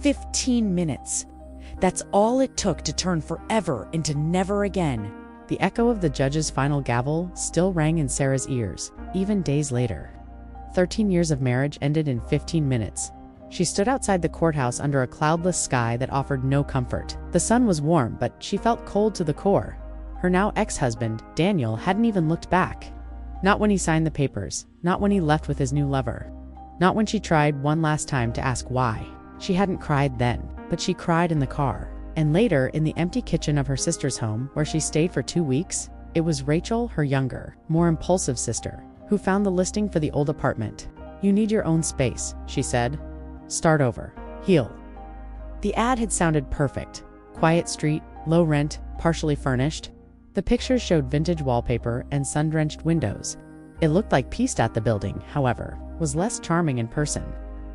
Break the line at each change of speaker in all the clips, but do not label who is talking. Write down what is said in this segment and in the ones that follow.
15 minutes. That's all it took to turn forever into never again.
The echo of the judge's final gavel still rang in Sarah's ears, even days later. 13 years of marriage ended in 15 minutes. She stood outside the courthouse under a cloudless sky that offered no comfort. The sun was warm, but she felt cold to the core. Her now ex-husband, Daniel, hadn't even looked back. Not when he signed the papers, not when he left with his new lover. Not when she tried one last time to ask why. She hadn't cried then, but she cried in the car. And later, in the empty kitchen of her sister's home, where she stayed for 2 weeks, it was Rachel, her younger, more impulsive sister, who found the listing for the old apartment. "You need your own space," she said. "Start over. Heal." The ad had sounded perfect. Quiet street, low rent, partially furnished. The pictures showed vintage wallpaper and sun-drenched windows. It looked like peace. At the building, however, was less charming in person.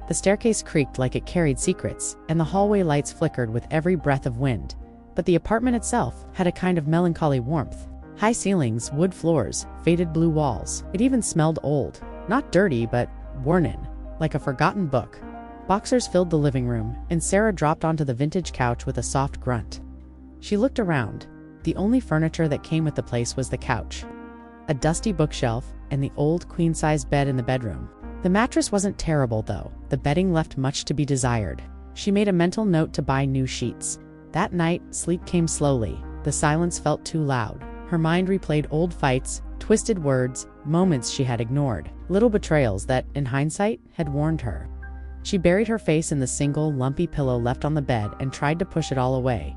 The staircase creaked like it carried secrets, and the hallway lights flickered with every breath of wind. But the apartment itself had a kind of melancholy warmth. High ceilings, wood floors, faded blue walls. It even smelled old. Not dirty, but worn in, like a forgotten book. Boxers filled the living room, and Sarah dropped onto the vintage couch with a soft grunt. She looked around. The only furniture that came with the place was the couch, a dusty bookshelf, and the old queen-size bed in the bedroom. The mattress wasn't terrible, though. The bedding left much to be desired. She made a mental note to buy new sheets. That night, sleep came slowly. The silence felt too loud. Her mind replayed old fights, twisted words, moments she had ignored, little betrayals that, in hindsight, had warned her. She buried her face in the single, lumpy pillow left on the bed and tried to push it all away.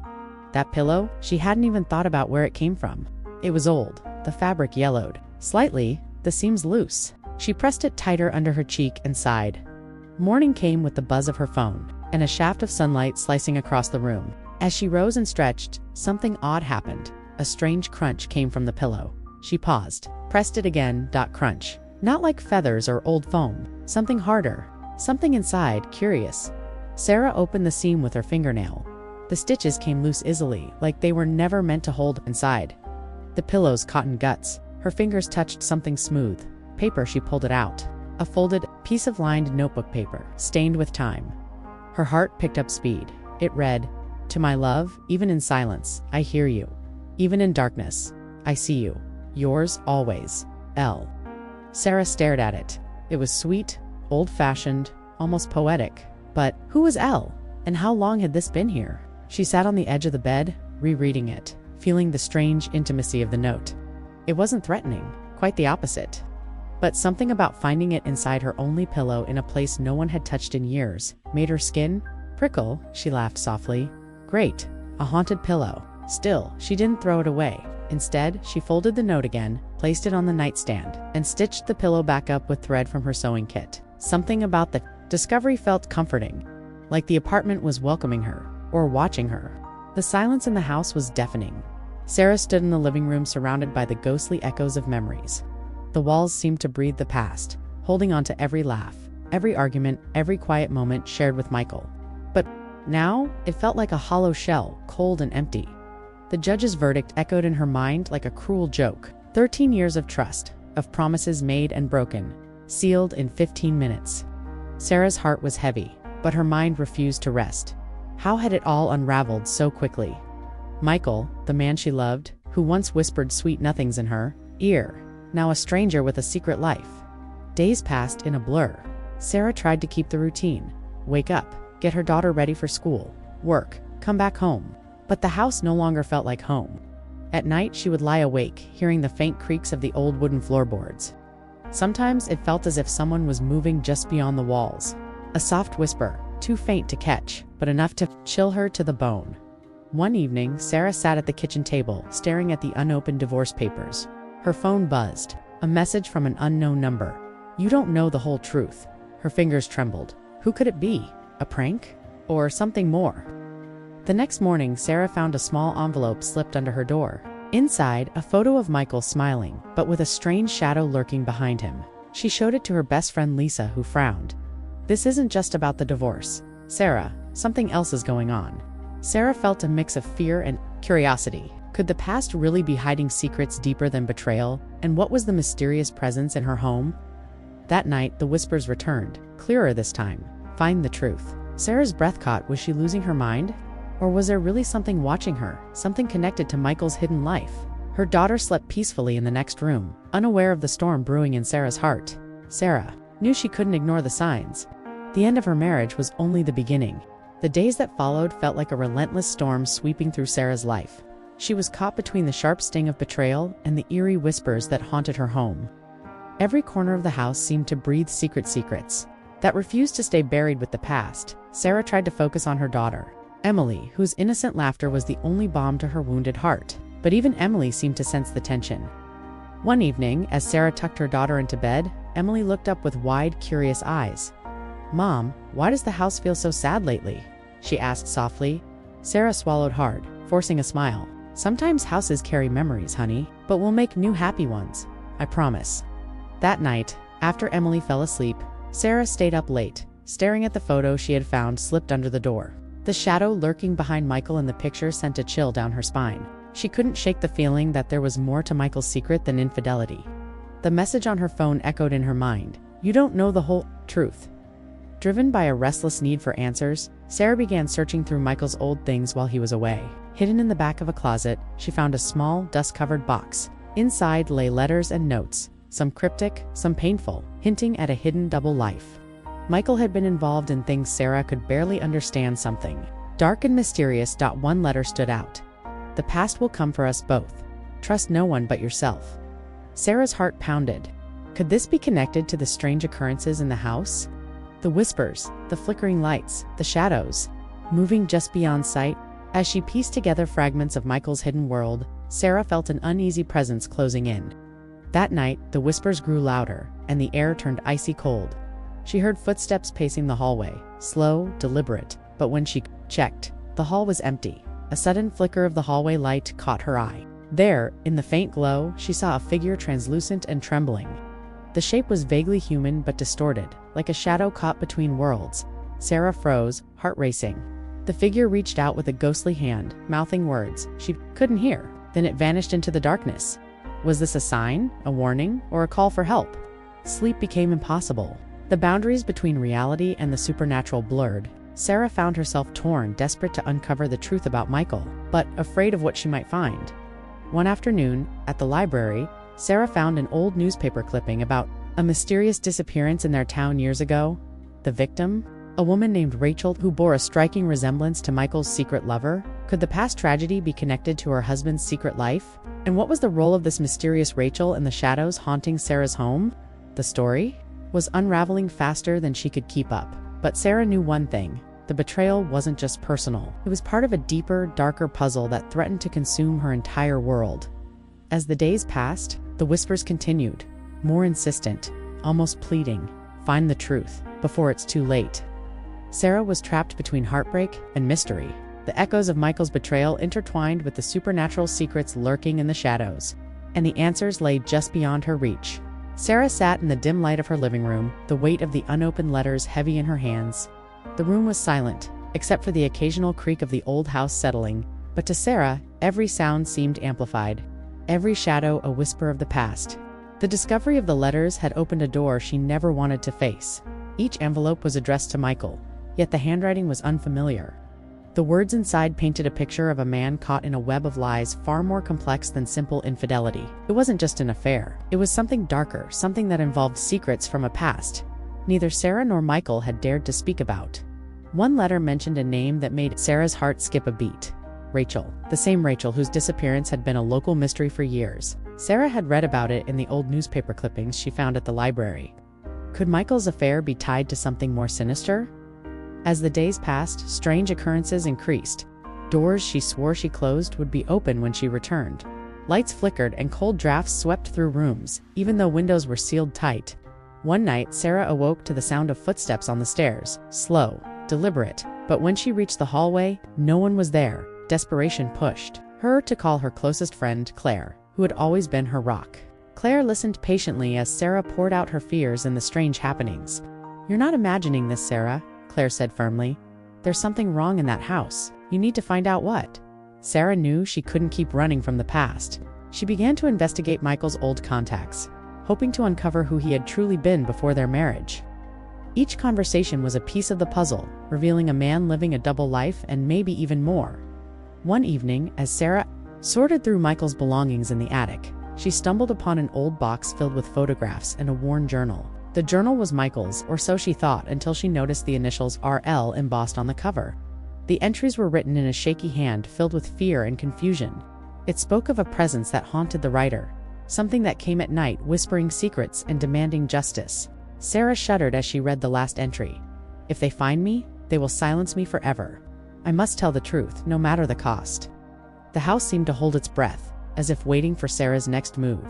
That pillow, she hadn't even thought about where it came from. It was old, the fabric yellowed. Slightly, the seams loose. She pressed it tighter under her cheek and sighed. Morning came with the buzz of her phone, and a shaft of sunlight slicing across the room. As she rose and stretched, something odd happened. A strange crunch came from the pillow. She paused, pressed it again. Crunch. Not like feathers or old foam. Something harder. Something inside, curious. Sarah opened the seam with her fingernail. The stitches came loose easily, like they were never meant to hold inside. The pillow's cotton guts. Her fingers touched something smooth. Paper. She pulled it out. A folded piece of lined notebook paper, stained with time. Her heart picked up speed. It read, "To my love, even in silence, I hear you. Even in darkness, I see you. Yours always, L." Sarah stared at it. It was sweet, old-fashioned, almost poetic. But who was L? And how long had this been here? She sat on the edge of the bed, rereading it, feeling the strange intimacy of the note. It wasn't threatening, quite the opposite. But something about finding it inside her only pillow in a place no one had touched in years made her skin prickle. She laughed softly. Great, a haunted pillow. Still, she didn't throw it away. Instead, she folded the note again, placed it on the nightstand, and stitched the pillow back up with thread from her sewing kit. Something about the discovery felt comforting, like the apartment was welcoming her, or watching her. The silence in the house was deafening. Sarah stood in the living room surrounded by the ghostly echoes of memories. The walls seemed to breathe the past, holding on to every laugh, every argument, every quiet moment shared with Michael. But now, it felt like a hollow shell, cold and empty. The judge's verdict echoed in her mind like a cruel joke. 13 years of trust, of promises made and broken, sealed in 15 minutes. Sarah's heart was heavy, but her mind refused to rest. How had it all unraveled so quickly? Michael, the man she loved, who once whispered sweet nothings in her ear, now a stranger with a secret life. Days passed in a blur. Sarah tried to keep the routine. Wake up, get her daughter ready for school, work, come back home. But the house no longer felt like home. At night, she would lie awake, hearing the faint creaks of the old wooden floorboards. Sometimes it felt as if someone was moving just beyond the walls. A soft whisper, too faint to catch, but enough to chill her to the bone. One evening, Sarah sat at the kitchen table, staring at the unopened divorce papers. Her phone buzzed. A message from an unknown number. "You don't know the whole truth." Her fingers trembled. Who could it be? A prank? Or something more? The next morning, Sarah found a small envelope slipped under her door. Inside, a photo of Michael smiling, but with a strange shadow lurking behind him. She showed it to her best friend Lisa, who frowned. "This isn't just about the divorce, Sarah. Something else is going on." Sarah felt a mix of fear and curiosity. Could the past really be hiding secrets deeper than betrayal? And what was the mysterious presence in her home? That night, the whispers returned, clearer this time. "Find the truth." Sarah's breath caught. Was she losing her mind? Or was there really something watching her, something connected to Michael's hidden life? Her daughter slept peacefully in the next room, unaware of the storm brewing in Sarah's heart. Sarah knew she couldn't ignore the signs. The end of her marriage was only the beginning. The days that followed felt like a relentless storm sweeping through Sarah's life. She was caught between the sharp sting of betrayal and the eerie whispers that haunted her home. Every corner of the house seemed to breathe secrets that refused to stay buried with the past. Sarah tried to focus on her daughter, Emily, whose innocent laughter was the only balm to her wounded heart. But even Emily seemed to sense the tension. One evening, as Sarah tucked her daughter into bed, Emily looked up with wide, curious eyes. "Mom, why does the house feel so sad lately?" she asked softly. Sarah swallowed hard, forcing a smile. "Sometimes houses carry memories, honey, but we'll make new happy ones. I promise." That night, after Emily fell asleep, Sarah stayed up late, staring at the photo she had found slipped under the door. The shadow lurking behind Michael in the picture sent a chill down her spine. She couldn't shake the feeling that there was more to Michael's secret than infidelity. The message on her phone echoed in her mind. "You don't know the whole truth." Driven by a restless need for answers, Sarah began searching through Michael's old things while he was away. Hidden in the back of a closet, she found a small, dust-covered box. Inside lay letters and notes, some cryptic, some painful, hinting at a hidden double life. Michael had been involved in things Sarah could barely understand. Something dark and mysterious. One letter stood out. "The past will come for us both. Trust no one but yourself." Sarah's heart pounded. Could this be connected to the strange occurrences in the house? The whispers, the flickering lights, the shadows, moving just beyond sight. As she pieced together fragments of Michael's hidden world, Sarah felt an uneasy presence closing in. That night, the whispers grew louder, and the air turned icy cold. She heard footsteps pacing the hallway, slow, deliberate, but when she checked, the hall was empty. A sudden flicker of the hallway light caught her eye. There, in the faint glow, she saw a figure translucent and trembling. The shape was vaguely human but distorted, like a shadow caught between worlds. Sarah froze, heart racing. The figure reached out with a ghostly hand, mouthing words she couldn't hear. Then it vanished into the darkness. Was this a sign, a warning, or a call for help? Sleep became impossible. The boundaries between reality and the supernatural blurred. Sarah found herself torn, desperate to uncover the truth about Michael, but afraid of what she might find. One afternoon, at the library, Sarah found an old newspaper clipping about a mysterious disappearance in their town years ago. The victim? A woman named Rachel who bore a striking resemblance to Michael's secret lover. Could the past tragedy be connected to her husband's secret life? And what was the role of this mysterious Rachel in the shadows haunting Sarah's home? The story was unraveling faster than she could keep up. But Sarah knew one thing. The betrayal wasn't just personal. It was part of a deeper, darker puzzle that threatened to consume her entire world. As the days passed, the whispers continued, more insistent, almost pleading. Find the truth, before it's too late. Sarah was trapped between heartbreak and mystery. The echoes of Michael's betrayal intertwined with the supernatural secrets lurking in the shadows. And the answers lay just beyond her reach. Sarah sat in the dim light of her living room, the weight of the unopened letters heavy in her hands. The room was silent, except for the occasional creak of the old house settling. But to Sarah, every sound seemed amplified. Every shadow a whisper of the past. The discovery of the letters had opened a door she never wanted to face. Each envelope was addressed to Michael, yet the handwriting was unfamiliar. The words inside painted a picture of a man caught in a web of lies far more complex than simple infidelity. It wasn't just an affair. It was something darker, something that involved secrets from a past neither Sarah nor Michael had dared to speak about. One letter mentioned a name that made Sarah's heart skip a beat. Rachel, the same Rachel whose disappearance had been a local mystery for years. Sarah had read about it in the old newspaper clippings she found at the library. Could Michael's affair be tied to something more sinister? As the days passed, strange occurrences increased. Doors she swore she closed would be open when she returned. Lights flickered and cold drafts swept through rooms, even though windows were sealed tight. One night, Sarah awoke to the sound of footsteps on the stairs, slow, deliberate. But when she reached the hallway, no one was there. Desperation pushed her to call her closest friend, Claire, who had always been her rock. Claire listened patiently as Sarah poured out her fears and the strange happenings. "You're not imagining this, Sarah," Claire said firmly. "There's something wrong in that house. You need to find out what." Sarah knew she couldn't keep running from the past. She began to investigate Michael's old contacts, hoping to uncover who he had truly been before their marriage. Each conversation was a piece of the puzzle, revealing a man living a double life and maybe even more. One evening, as Sarah sorted through Michael's belongings in the attic, she stumbled upon an old box filled with photographs and a worn journal. The journal was Michael's, or so she thought, until she noticed the initials RL embossed on the cover. The entries were written in a shaky hand filled with fear and confusion. It spoke of a presence that haunted the writer, something that came at night whispering secrets and demanding justice. Sarah shuddered as she read the last entry. "If they find me, they will silence me forever. I must tell the truth, no matter the cost." The house seemed to hold its breath, as if waiting for Sarah's next move.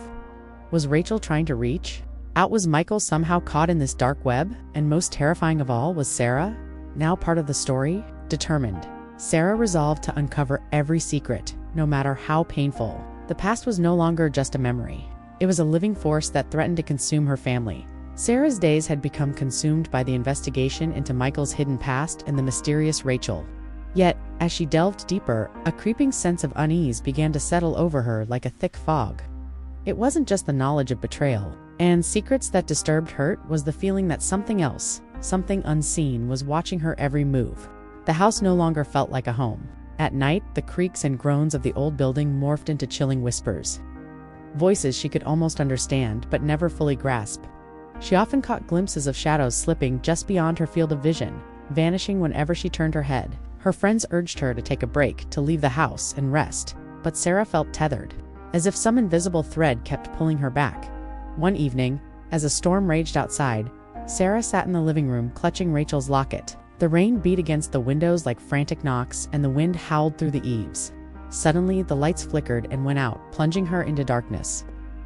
Was Rachel trying to reach out? Was Michael somehow caught in this dark web? And most terrifying of all, was Sarah now part of the story? Determined, Sarah resolved to uncover every secret, no matter how painful. The past was no longer just a memory. It was a living force that threatened to consume her family. Sarah's days had become consumed by the investigation into Michael's hidden past and the mysterious Rachel. Yet, as she delved deeper, a creeping sense of unease began to settle over her like a thick fog. It wasn't just the knowledge of betrayal and secrets that disturbed her, it was the feeling that something else, something unseen, was watching her every move. The house no longer felt like a home. At night, the creaks and groans of the old building morphed into chilling whispers. Voices she could almost understand but never fully grasp. She often caught glimpses of shadows slipping just beyond her field of vision, vanishing whenever she turned her head. Her friends urged her to take a break, to leave the house and rest, but Sarah felt tethered, as if some invisible thread kept pulling her back. One evening, as a storm raged outside, Sarah sat in the living room clutching Rachel's locket. The rain beat against the windows like frantic knocks, and the wind howled through the eaves. Suddenly, the lights flickered and went out, plunging her into darkness.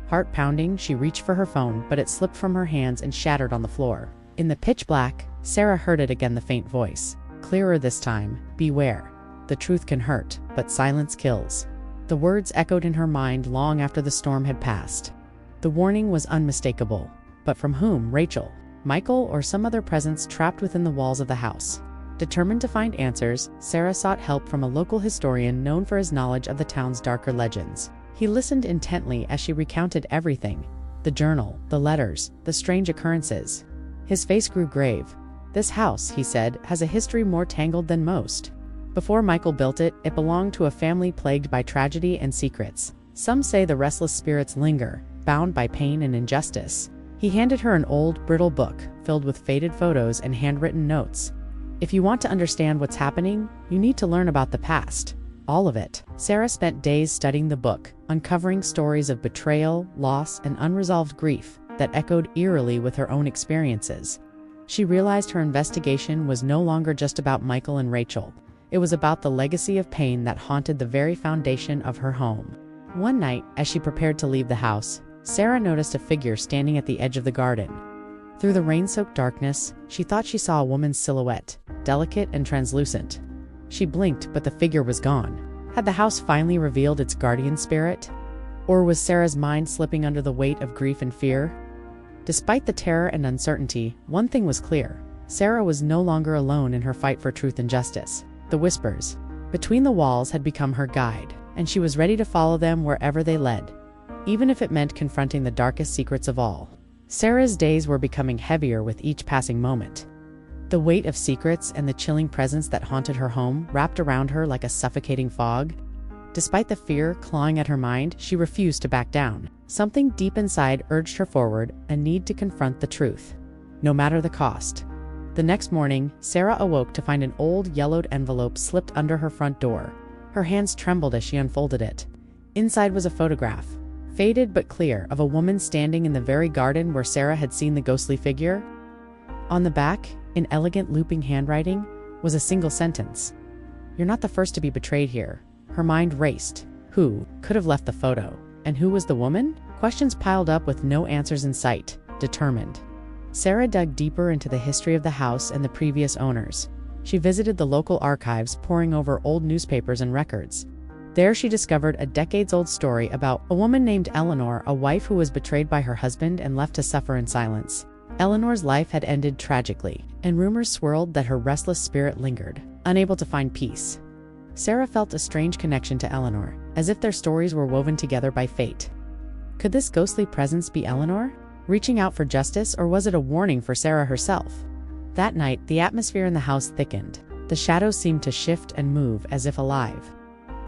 Heart pounding, she reached for her phone, but it slipped from her hands and shattered on the floor. In the pitch black, Sarah heard it again, the faint voice. Clearer this time: "Beware. The truth can hurt, but silence kills." The words echoed in her mind long after the storm had passed. The warning was unmistakable. But from whom? Rachel, Michael, or some other presence trapped within the walls of the house? Determined to find answers, Sarah sought help from a local historian known for his knowledge of the town's darker legends. He listened intently as she recounted everything: the journal, the letters, the strange occurrences. His face grew grave. "This house," he said, "has a history more tangled than most. Before Michael built it, it belonged to a family plagued by tragedy and secrets. Some say the restless spirits linger, bound by pain and injustice." He handed her an old, brittle book filled with faded photos and handwritten notes. "If you want to understand what's happening, you need to learn about the past. All of it." Sarah spent days studying the book, uncovering stories of betrayal, loss, and unresolved grief that echoed eerily with her own experiences. She realized her investigation was no longer just about Michael and Rachel. It was about the legacy of pain that haunted the very foundation of her home. One night, as she prepared to leave the house, Sarah noticed a figure standing at the edge of the garden. Through the rain-soaked darkness, she thought she saw a woman's silhouette, delicate and translucent. She blinked, but the figure was gone. Had the house finally revealed its guardian spirit? Or was Sarah's mind slipping under the weight of grief and fear? Despite the terror and uncertainty, one thing was clear: Sarah was no longer alone in her fight for truth and justice. The whispers between the walls had become her guide, and she was ready to follow them wherever they led, even if it meant confronting the darkest secrets of all. Sarah's days were becoming heavier with each passing moment. The weight of secrets and the chilling presence that haunted her home wrapped around her like a suffocating fog. Despite the fear clawing at her mind, she refused to back down. Something deep inside urged her forward, a need to confront the truth, no matter the cost. The next morning, Sarah awoke to find an old, yellowed envelope slipped under her front door. Her hands trembled as she unfolded it. Inside was a photograph, faded but clear, of a woman standing in the very garden where Sarah had seen the ghostly figure. On the back, in elegant looping handwriting, was a single sentence: "You're not the first to be betrayed here." Her mind raced. Who could have left the photo? And who was the woman? Questions piled up with no answers in sight. Determined, Sarah dug deeper into the history of the house and the previous owners. She visited the local archives, poring over old newspapers and records. There she discovered a decades-old story about a woman named Eleanor, a wife who was betrayed by her husband and left to suffer in silence. Eleanor's life had ended tragically, and rumors swirled that her restless spirit lingered, unable to find peace. Sarah felt a strange connection to Eleanor, as if their stories were woven together by fate. Could this ghostly presence be Eleanor, reaching out for justice, or was it a warning for Sarah herself? That night, the atmosphere in the house thickened. The shadows seemed to shift and move as if alive.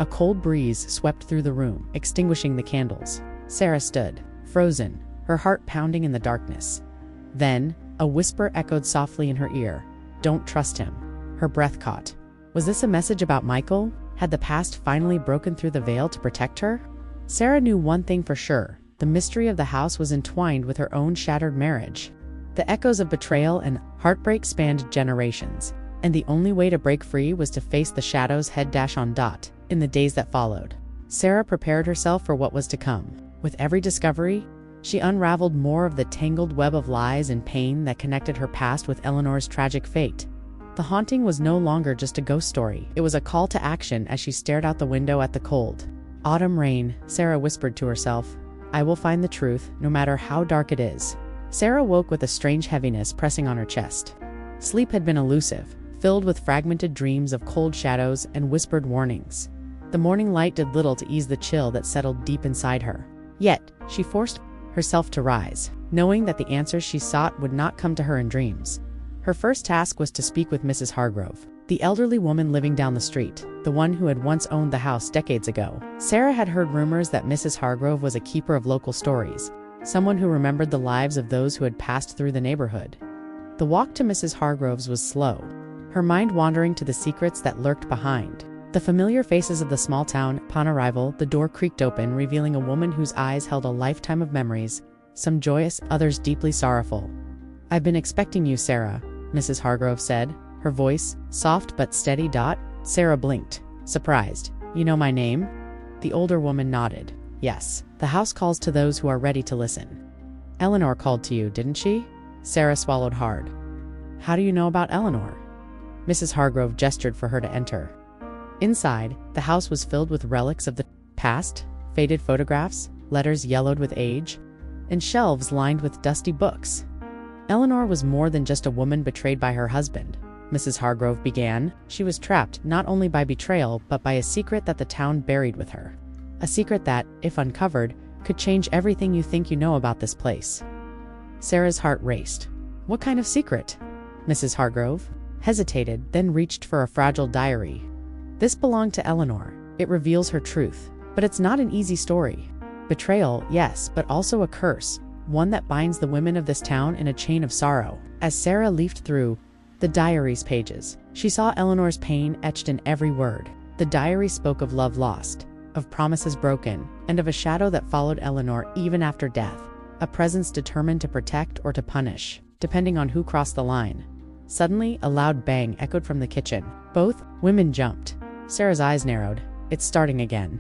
A cold breeze swept through the room, extinguishing the candles. Sarah stood, frozen, her heart pounding in the darkness. Then, a whisper echoed softly in her ear. "Don't trust him." Her breath caught. Was this a message about Michael? Had the past finally broken through the veil to protect her? Sarah knew one thing for sure. The mystery of the house was entwined with her own shattered marriage. The echoes of betrayal and heartbreak spanned generations, and the only way to break free was to face the shadows head dash on dot. In the days that followed, Sarah prepared herself for what was to come. With every discovery, she unraveled more of the tangled web of lies and pain that connected her past with Eleanor's tragic fate. The haunting was no longer just a ghost story. It was a call to action as she stared out the window at the cold autumn rain. Sarah whispered to herself, "I will find the truth, no matter how dark it is." Sarah woke with a strange heaviness pressing on her chest. Sleep had been elusive, filled with fragmented dreams of cold shadows and whispered warnings. The morning light did little to ease the chill that settled deep inside her. Yet, she forced herself to rise, knowing that the answers she sought would not come to her in dreams. Her first task was to speak with Mrs. Hargrove, the elderly woman living down the street, the one who had once owned the house decades ago. Sarah had heard rumors that Mrs. Hargrove was a keeper of local stories, someone who remembered the lives of those who had passed through the neighborhood. The walk to Mrs. Hargrove's was slow, her mind wandering to the secrets that lurked behind. The familiar faces of the small town. Upon arrival, the door creaked open, revealing a woman whose eyes held a lifetime of memories, some joyous, others deeply sorrowful. "I've been expecting you, Sarah," Mrs. Hargrove said, her voice soft but steady. Sarah blinked, surprised. "You know my name?" The older woman nodded. "Yes, the house calls to those who are ready to listen." "Eleanor called to you, didn't she?" Sarah swallowed hard. "How do you know about Eleanor?" Mrs. Hargrove gestured for her to enter. Inside, the house was filled with relics of the past, faded photographs, letters yellowed with age, and shelves lined with dusty books. Eleanor was more than just a woman betrayed by her husband, Mrs. Hargrove began. She was trapped not only by betrayal but by a secret that the town buried with her. A secret that, if uncovered, could change everything you think you know about this place. Sarah's heart raced. "What kind of secret?" Mrs. Hargrove hesitated, then reached for a fragile diary. "This belonged to Eleanor. It reveals her truth. But it's not an easy story. Betrayal, yes, but also a curse, one that binds the women of this town in a chain of sorrow." As Sarah leafed through the diary's pages, she saw Eleanor's pain etched in every word. The diary spoke of love lost, of promises broken, and of a shadow that followed Eleanor even after death, a presence determined to protect or to punish, depending on who crossed the line. Suddenly, a loud bang echoed from the kitchen. Both women jumped. Sarah's eyes narrowed. "It's starting again."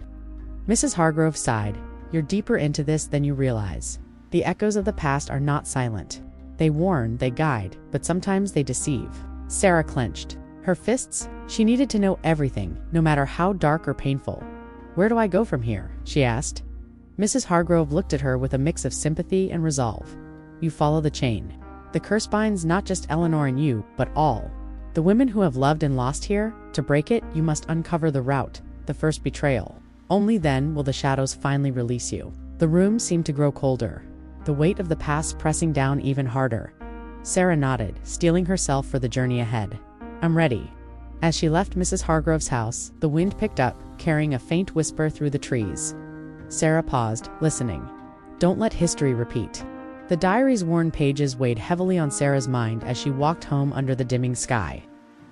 Mrs. Hargrove sighed. "You're deeper into this than you realize. The echoes of the past are not silent. They warn, they guide, but sometimes they deceive." Sarah clenched her fists. She needed to know everything, no matter how dark or painful. "Where do I go from here?" she asked. Mrs. Hargrove looked at her with a mix of sympathy and resolve. "You follow the chain. The curse binds not just Eleanor and you, but all. The women who have loved and lost here. To break it, you must uncover the route, the first betrayal. Only then will the shadows finally release you." The room seemed to grow colder, the weight of the past pressing down even harder. Sarah nodded, steeling herself for the journey ahead. "I'm ready." As she left Mrs. Hargrove's house, the wind picked up, carrying a faint whisper through the trees. Sarah paused, listening. Don't let history repeat. The diary's worn pages weighed heavily on Sarah's mind as she walked home under the dimming sky.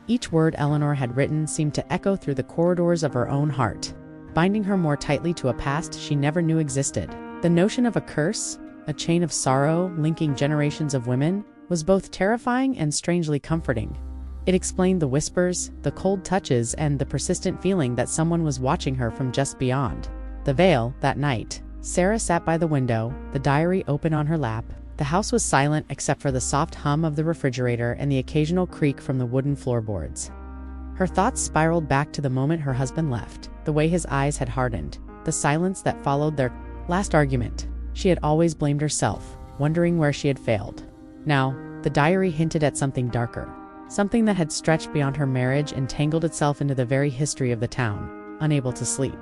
Each word Eleanor had written seemed to echo through the corridors of her own heart, binding her more tightly to a past she never knew existed. The notion of a curse, a chain of sorrow linking generations of women, was both terrifying and strangely comforting. It explained the whispers, the cold touches, and the persistent feeling that someone was watching her from just beyond the veil. That night, Sarah sat by the window, the diary open on her lap. The house was silent except for the soft hum of the refrigerator and the occasional creak from the wooden floorboards. Her thoughts spiraled back to the moment her husband left, the way his eyes had hardened, the silence that followed their last argument. She had always blamed herself, wondering where she had failed. Now, the diary hinted at something darker, something that had stretched beyond her marriage and tangled itself into the very history of the town. Unable to sleep,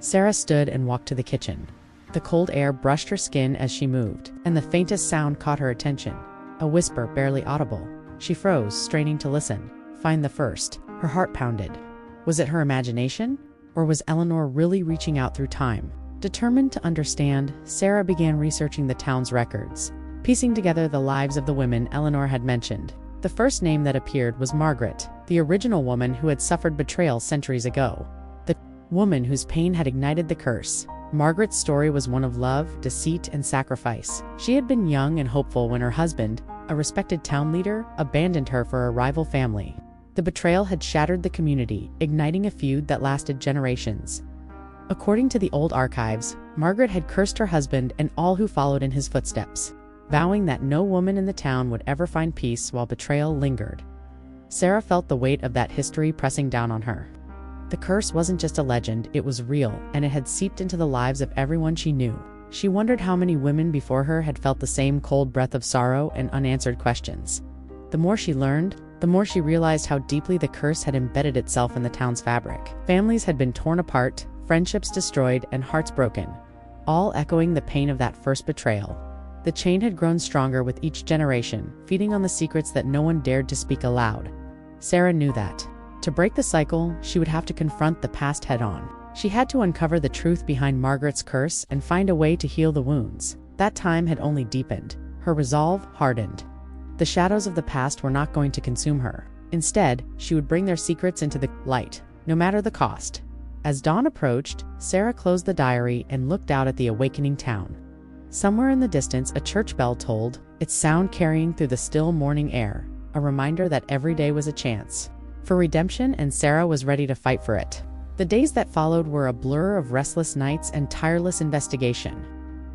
Sarah stood and walked to the kitchen. The cold air brushed her skin as she moved, and the faintest sound caught her attention, a whisper barely audible. She froze, straining to listen. Find the first. Her heart pounded. Was it her imagination? Or was Eleanor really reaching out through time? Determined to understand, Sarah began researching the town's records, piecing together the lives of the women Eleanor had mentioned. The first name that appeared was Margaret, the original woman who had suffered betrayal centuries ago. The woman whose pain had ignited the curse. Margaret's story was one of love, deceit, and sacrifice. She had been young and hopeful when her husband, a respected town leader, abandoned her for a rival family. The betrayal had shattered the community, igniting a feud that lasted generations. According to the old archives, Margaret had cursed her husband and all who followed in his footsteps, vowing that no woman in the town would ever find peace while betrayal lingered. Sarah felt the weight of that history pressing down on her. The curse wasn't just a legend, it was real, and it had seeped into the lives of everyone she knew. She wondered how many women before her had felt the same cold breath of sorrow and unanswered questions. The more she learned, the more she realized how deeply the curse had embedded itself in the town's fabric. Families had been torn apart, friendships destroyed, and hearts broken, all echoing the pain of that first betrayal. The chain had grown stronger with each generation, feeding on the secrets that no one dared to speak aloud. Sarah knew that. To break the cycle, she would have to confront the past head-on. She had to uncover the truth behind Margaret's curse and find a way to heal the wounds. That time had only deepened. Her resolve hardened. The shadows of the past were not going to consume her. Instead, she would bring their secrets into the light, no matter the cost. As dawn approached, Sarah closed the diary and looked out at the awakening town. Somewhere in the distance, a church bell tolled, its sound carrying through the still morning air, a reminder that every day was a chance for redemption, and Sarah was ready to fight for it. The days that followed were a blur of restless nights and tireless investigation.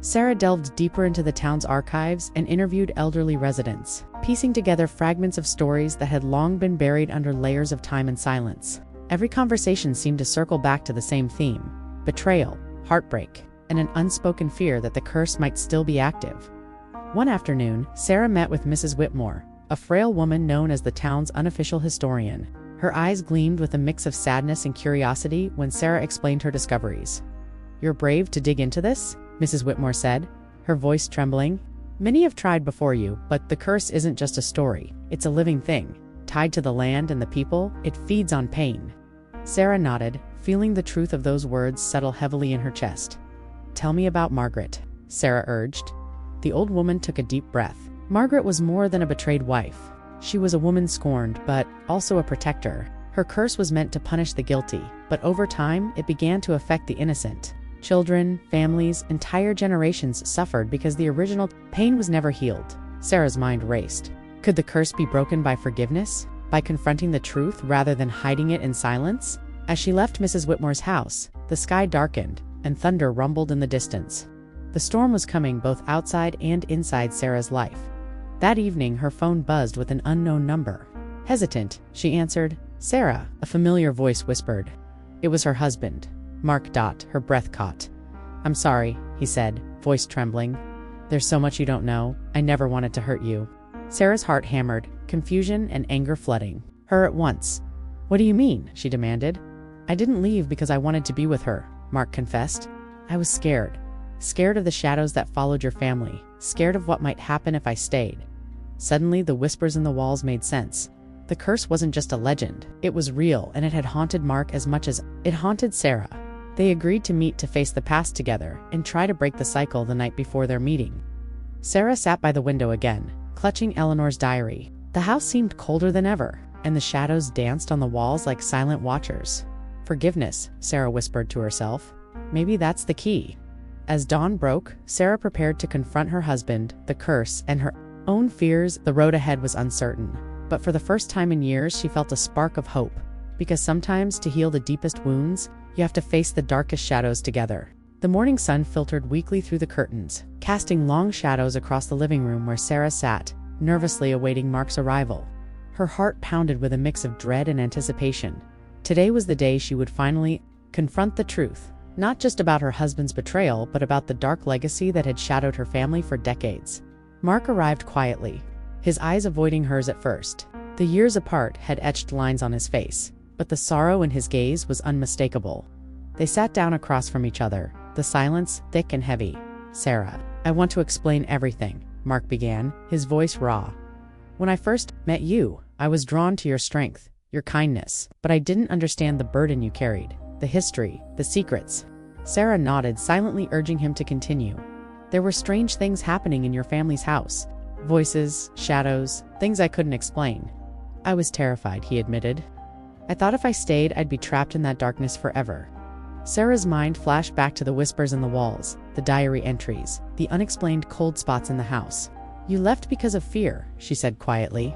Sarah delved deeper into the town's archives and interviewed elderly residents, piecing together fragments of stories that had long been buried under layers of time and silence. Every conversation seemed to circle back to the same theme: betrayal, heartbreak, and an unspoken fear that the curse might still be active. One afternoon, Sarah met with Mrs. Whitmore, a frail woman known as the town's unofficial historian. Her eyes gleamed with a mix of sadness and curiosity when Sarah explained her discoveries. "You're brave to dig into this?" Mrs. Whitmore said, her voice trembling. "Many have tried before you, but the curse isn't just a story. It's a living thing. Tied to the land and the people, it feeds on pain." Sarah nodded, feeling the truth of those words settle heavily in her chest. "Tell me about Margaret," Sarah urged. The old woman took a deep breath. Margaret was more than a betrayed wife. She was a woman scorned, but also a protector. Her curse was meant to punish the guilty, but over time, it began to affect the innocent. Children, families, entire generations suffered because the original pain was never healed. Sarah's mind raced. Could the curse be broken by forgiveness? By confronting the truth rather than hiding it in silence? As she left Mrs. Whitmore's house, the sky darkened, and thunder rumbled in the distance. The storm was coming both outside and inside Sarah's life. That evening, her phone buzzed with an unknown number. Hesitant, she answered. "Sarah," a familiar voice whispered. It was her husband, Mark. Her breath caught. "I'm sorry," he said, voice trembling. "There's so much you don't know. I never wanted to hurt you." Sarah's heart hammered, confusion and anger flooding her at once. "What do you mean?" she demanded. "I didn't leave because I wanted to be with her," Mark confessed. "I was scared. Scared of the shadows that followed your family. Scared of what might happen if I stayed." Suddenly, the whispers in the walls made sense. The curse wasn't just a legend. It was real, and it had haunted Mark as much as it haunted Sarah. They agreed to meet to face the past together and try to break the cycle the night before their meeting. Sarah sat by the window again, clutching Eleanor's diary. The house seemed colder than ever, and the shadows danced on the walls like silent watchers. "Forgiveness," Sarah whispered to herself. "Maybe that's the key." As dawn broke, Sarah prepared to confront her husband, the curse, and her own fears. The road ahead was uncertain, but for the first time in years she felt a spark of hope. Because sometimes, to heal the deepest wounds, you have to face the darkest shadows together. The morning sun filtered weakly through the curtains, casting long shadows across the living room where Sarah sat, nervously awaiting Mark's arrival. Her heart pounded with a mix of dread and anticipation. Today was the day she would finally confront the truth, not just about her husband's betrayal, but about the dark legacy that had shadowed her family for decades. Mark arrived quietly, his eyes avoiding hers at first. The years apart had etched lines on his face, but the sorrow in his gaze was unmistakable. They sat down across from each other, the silence thick and heavy. "Sarah, I want to explain everything," Mark began, his voice raw. When I first met you, I was drawn to your strength, your kindness, but I didn't understand the burden you carried, the history, the secrets. Sarah nodded, silently urging him to continue. There were strange things happening in your family's house. Voices, shadows, things I couldn't explain. I was terrified, he admitted. I thought if I stayed, I'd be trapped in that darkness forever. Sarah's mind flashed back to the whispers in the walls, the diary entries, the unexplained cold spots in the house. You left because of fear, she said quietly.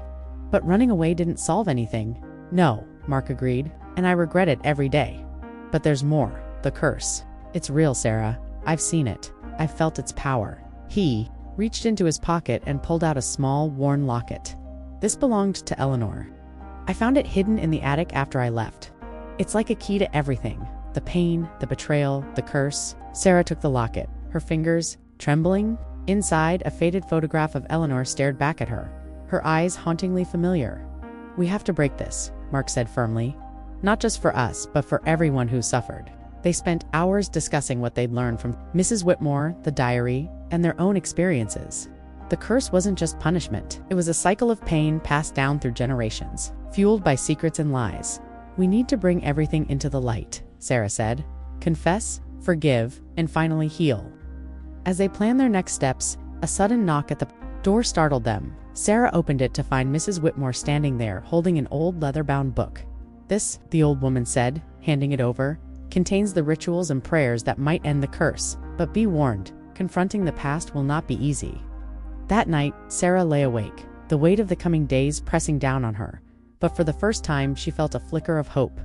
But running away didn't solve anything. No, Mark agreed, and I regret it every day. But there's more, the curse. It's real, Sarah. I've seen it. I've felt its power. He reached into his pocket and pulled out a small, worn locket. This belonged to Eleanor. I found it hidden in the attic after I left. It's like a key to everything. The pain, the betrayal, the curse. Sarah took the locket, her fingers trembling. Inside, a faded photograph of Eleanor stared back at her, her eyes hauntingly familiar. We have to break this, Mark said firmly. Not just for us, but for everyone who suffered. They spent hours discussing what they'd learned from Mrs. Whitmore, the diary, and their own experiences. The curse wasn't just punishment. It was a cycle of pain passed down through generations, fueled by secrets and lies. We need to bring everything into the light, Sarah said. Confess, forgive, and finally heal. As they planned their next steps, a sudden knock at the door startled them. Sarah opened it to find Mrs. Whitmore standing there, holding an old leather-bound book. This, the old woman said, handing it over, contains the rituals and prayers that might end the curse. But be warned, confronting the past will not be easy. That night, Sarah lay awake, the weight of the coming days pressing down on her. But for the first time, she felt a flicker of hope.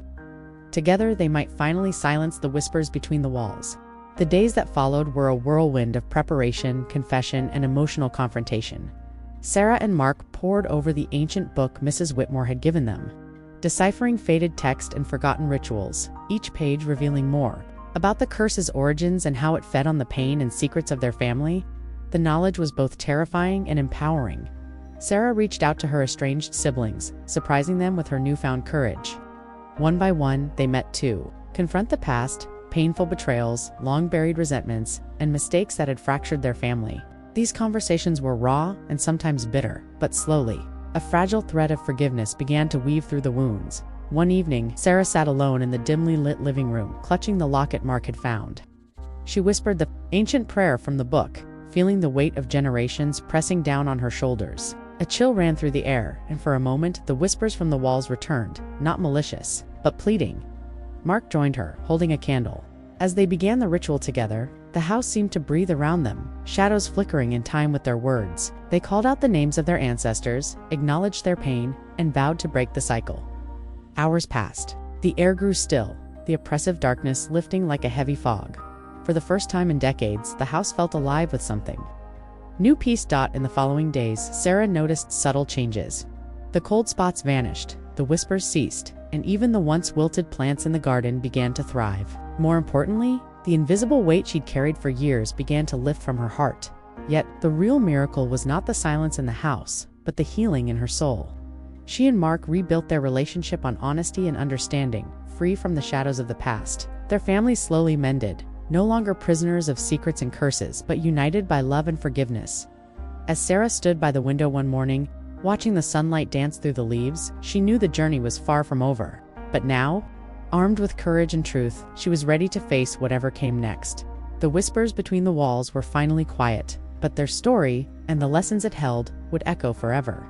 Together, they might finally silence the whispers between the walls. The days that followed were a whirlwind of preparation, confession, and emotional confrontation. Sarah and Mark pored over the ancient book Mrs. Whitmore had given them, deciphering faded text and forgotten rituals, each page revealing more about the curse's origins and how it fed on the pain and secrets of their family. The knowledge was both terrifying and empowering. Sarah reached out to her estranged siblings, surprising them with her newfound courage. One by one, they met to confront the past, painful betrayals, long-buried resentments, and mistakes that had fractured their family. These conversations were raw and sometimes bitter, but slowly, a fragile thread of forgiveness began to weave through the wounds. One evening, Sarah sat alone in the dimly lit living room, clutching the locket Mark had found. She whispered the ancient prayer from the book, feeling the weight of generations pressing down on her shoulders. A chill ran through the air, and for a moment, the whispers from the walls returned, not malicious, but pleading. Mark joined her, holding a candle. As they began the ritual together, the house seemed to breathe around them, shadows flickering in time with their words. They called out the names of their ancestors, acknowledged their pain, and vowed to break the cycle. Hours passed. The air grew still, the oppressive darkness lifting like a heavy fog. For the first time in decades, the house felt alive with something. New peace. In the following days, Sarah noticed subtle changes. The cold spots vanished, the whispers ceased, and even the once wilted plants in the garden began to thrive. More importantly, the invisible weight she'd carried for years began to lift from her heart. Yet, the real miracle was not the silence in the house, but the healing in her soul. She and Mark rebuilt their relationship on honesty and understanding, free from the shadows of the past. Their family slowly mended, no longer prisoners of secrets and curses, but united by love and forgiveness. As Sarah stood by the window one morning, watching the sunlight dance through the leaves, she knew the journey was far from over. But now, armed with courage and truth, she was ready to face whatever came next. The whispers between the walls were finally quiet, but their story, and the lessons it held, would echo forever.